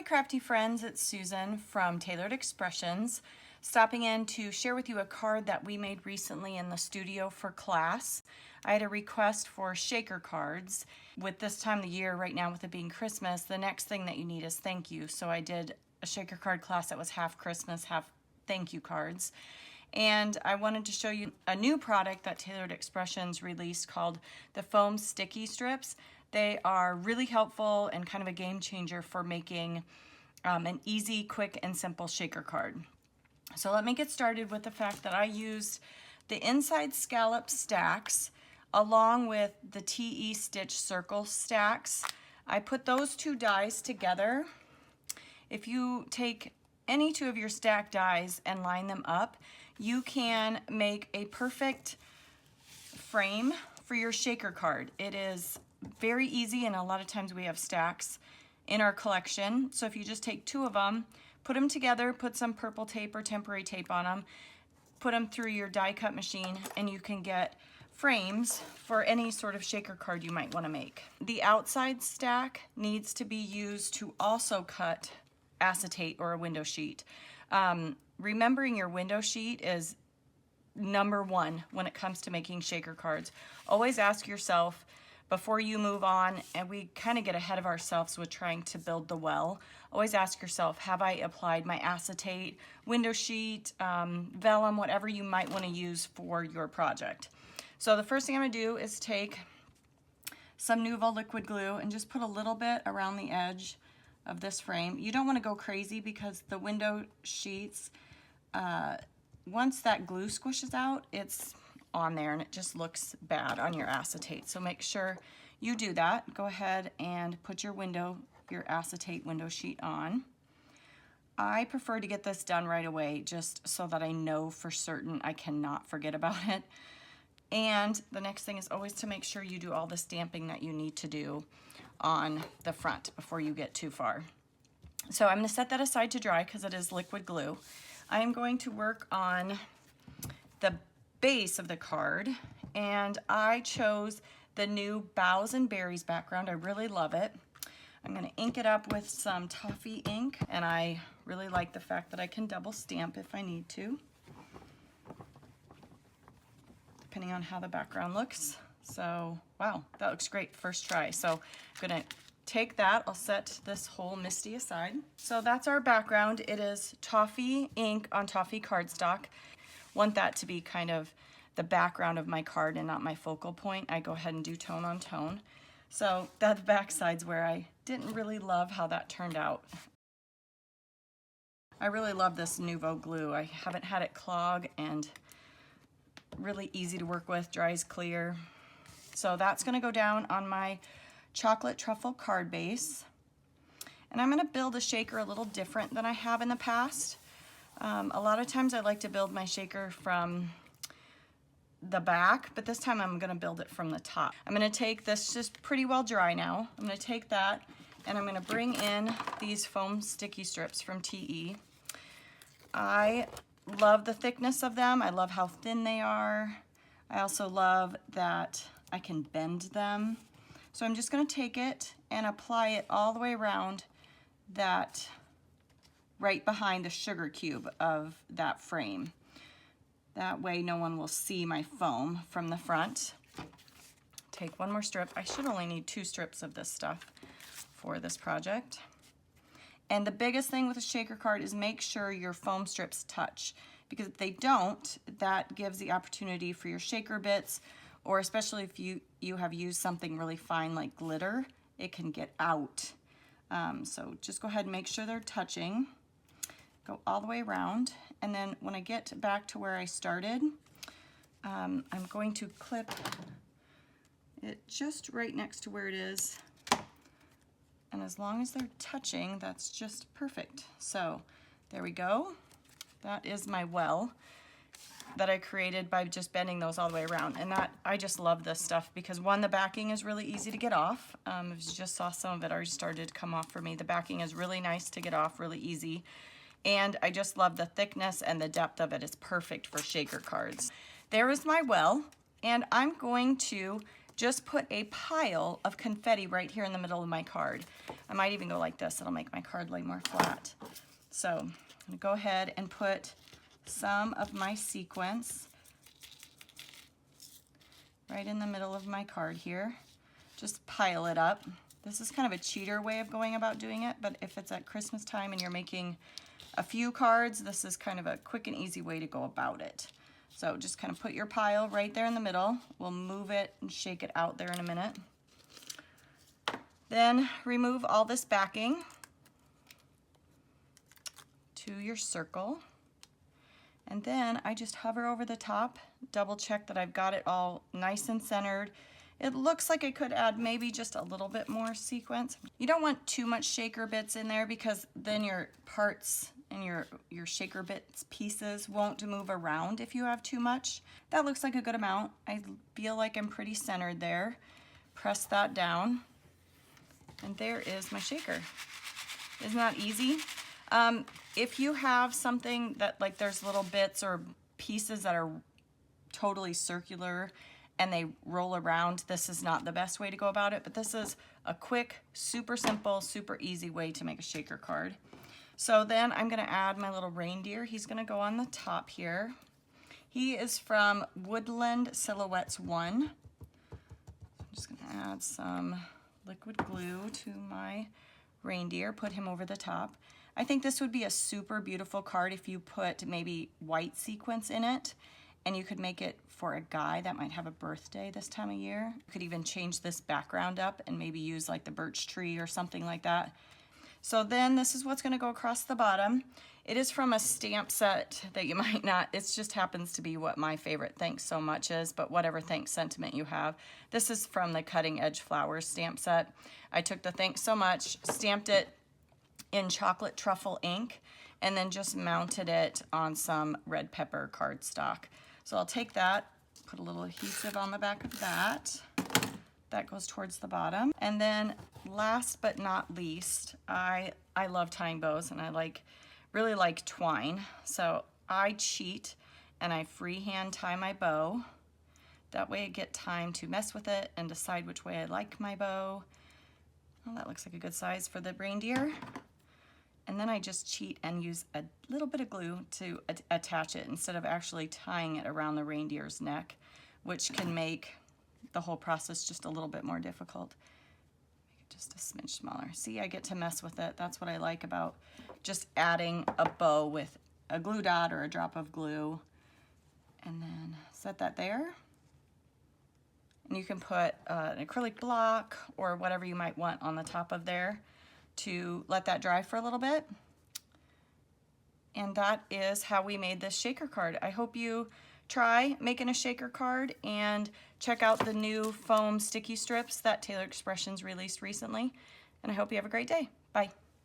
crafty friends, it's Susan from Tailored Expressions, stopping in to share with you a card that we made recently in the studio for class. I had a request for shaker cards. With this time of the year right now, with it being Christmas, the next thing that you need is thank you. So I did a shaker card class that was half Christmas, half thank you cards. And I wanted to show you a new product that Tailored Expressions released called the foam sticky strips. They are really helpful and kind of a game changer for making an easy, quick, and simple shaker card. So let me get started with the fact that I used the inside scallop stacks along with the TE stitch circle stacks. I put those two dies together. If you take any two of your stack dies and line them up, you can make a perfect frame for your shaker card. It is very easy, and a lot of times we have stacks in our collection. So if you just take two of them, put them together, put some purple tape or temporary tape on them, put them through your die cut machine, and you can get frames for any sort of shaker card you might want to make. The outside stack needs to be used to also cut acetate or a window sheet. Remembering your window sheet is number one when it comes to making shaker cards. Always ask yourself before you move on, and we kind of get ahead of ourselves with trying to build the well. Always ask yourself, have I applied my acetate, window sheet, vellum, whatever you might want to use for your project. So the first thing I'm going to do is take some Nuvo liquid glue and just put a little bit around the edge of this frame. You don't want to go crazy because the window sheets, once that glue squishes out, it's on there and it just looks bad on your acetate. So make sure you do that. Go ahead and put your acetate window sheet on. I prefer to get this done right away just so that I know for certain I cannot forget about it. And the next thing is always to make sure you do all the stamping that you need to do on the front before you get too far. So I'm going to set that aside to dry because it is liquid glue. I am going to work on the base of the card, and I chose the new Boughs and Berries background. I really love it. I'm going to ink it up with some toffee ink, and I really like the fact that I can double stamp if I need to, depending on how the background looks. So, wow, that looks great first try. So I'm going to take that. I'll set this whole Misty aside. So that's our background. It is toffee ink on toffee cardstock. Want that to be kind of the background of my card and not my focal point. I go ahead and do tone on tone. So that back side's where I didn't really love how that turned out. I really love this Nuvo glue. I haven't had it clog, and really easy to work with, dries clear. So that's going to go down on my chocolate truffle card base. And I'm going to build a shaker a little different than I have in the past. A lot of times I like to build my shaker from the back, but this time I'm going to build it from the top. I'm going to take this, just pretty well dry now. I'm going to take that and I'm going to bring in these foam sticky strips from TE. I love the thickness of them. I love how thin they are. I also love that I can bend them. So I'm just going to take it and apply it all the way around that, right behind the sugar cube of that frame. That way no one will see my foam from the front. Take one more strip. I should only need 2 strips of this stuff for this project. And the biggest thing with a shaker card is make sure your foam strips touch, because if they don't, that gives the opportunity for your shaker bits, or especially if you have used something really fine like glitter, it can get out. So just go ahead and make sure they're touching. Go all the way around, and then when I get back to where I started, I'm going to clip it just right next to where it is, and as long as they're touching, that's just perfect. So there we go. That is my well that I created by just bending those all the way around. And that, I just love this stuff because, one, the backing is really easy to get off. If you just saw, some of it already started to come off for me. The backing is really nice to get off, really easy. And I just love the thickness and the depth of it. It's perfect for shaker cards. There is my well, and I'm going to just put a pile of confetti right here in the middle of my card. I might even go like this. It'll make my card lay more flat. So I'm gonna go ahead and put some of my sequins right in the middle of my card here. Just pile it up. This is kind of a cheater way of going about doing it, but if it's at Christmas time and you're making a few cards, this is kind of a quick and easy way to go about it. So just kind of put your pile right there in the middle. We'll move it and shake it out there in a minute. Then remove all this backing to your circle. And then I just hover over the top, double check that I've got it all nice and centered. It looks like I could add maybe just a little bit more sequence. You don't want too much shaker bits in there because then your parts and your shaker bits pieces won't move around if you have too much. That looks like a good amount. I feel like I'm pretty centered there. Press that down, and there is my shaker. Isn't that easy? If you have something that like there's little bits or pieces that are totally circular and they roll around, this is not the best way to go about it, but this is a quick, super simple, super easy way to make a shaker card. So then I'm gonna add my little reindeer. He's gonna go on the top here. He is from Woodland Silhouettes 1. I'm just gonna add some liquid glue to my reindeer, put him over the top. I think this would be a super beautiful card if you put maybe white sequins in it, and you could make it for a guy that might have a birthday this time of year. You could even change this background up and maybe use like the birch tree or something like that. So then this is what's gonna go across the bottom. It is from a stamp set that you might not, it just happens to be what my favorite Thanks So Much is, but whatever thanks sentiment you have. This is from the Cutting Edge Flowers stamp set. I took the Thanks So Much, stamped it in chocolate truffle ink, and then just mounted it on some red pepper cardstock. So I'll take that, put a little adhesive on the back of that. That goes towards the bottom. And then last but not least, I love tying bows, and I really like twine. So I cheat and I freehand tie my bow. That way I get time to mess with it and decide which way I like my bow. Well, that looks like a good size for the reindeer. And then I just cheat and use a little bit of glue to attach it instead of actually tying it around the reindeer's neck, which can make the whole process just a little bit more difficult. Make it just a smidge smaller. See, I get to mess with it. That's what I like about just adding a bow with a glue dot or a drop of glue. And then set that there. And you can put an acrylic block or whatever you might want on the top of there to let that dry for a little bit. And that is how we made this shaker card. I hope you try making a shaker card and check out the new foam sticky strips that Tailored Expressions released recently. And I hope you have a great day. Bye.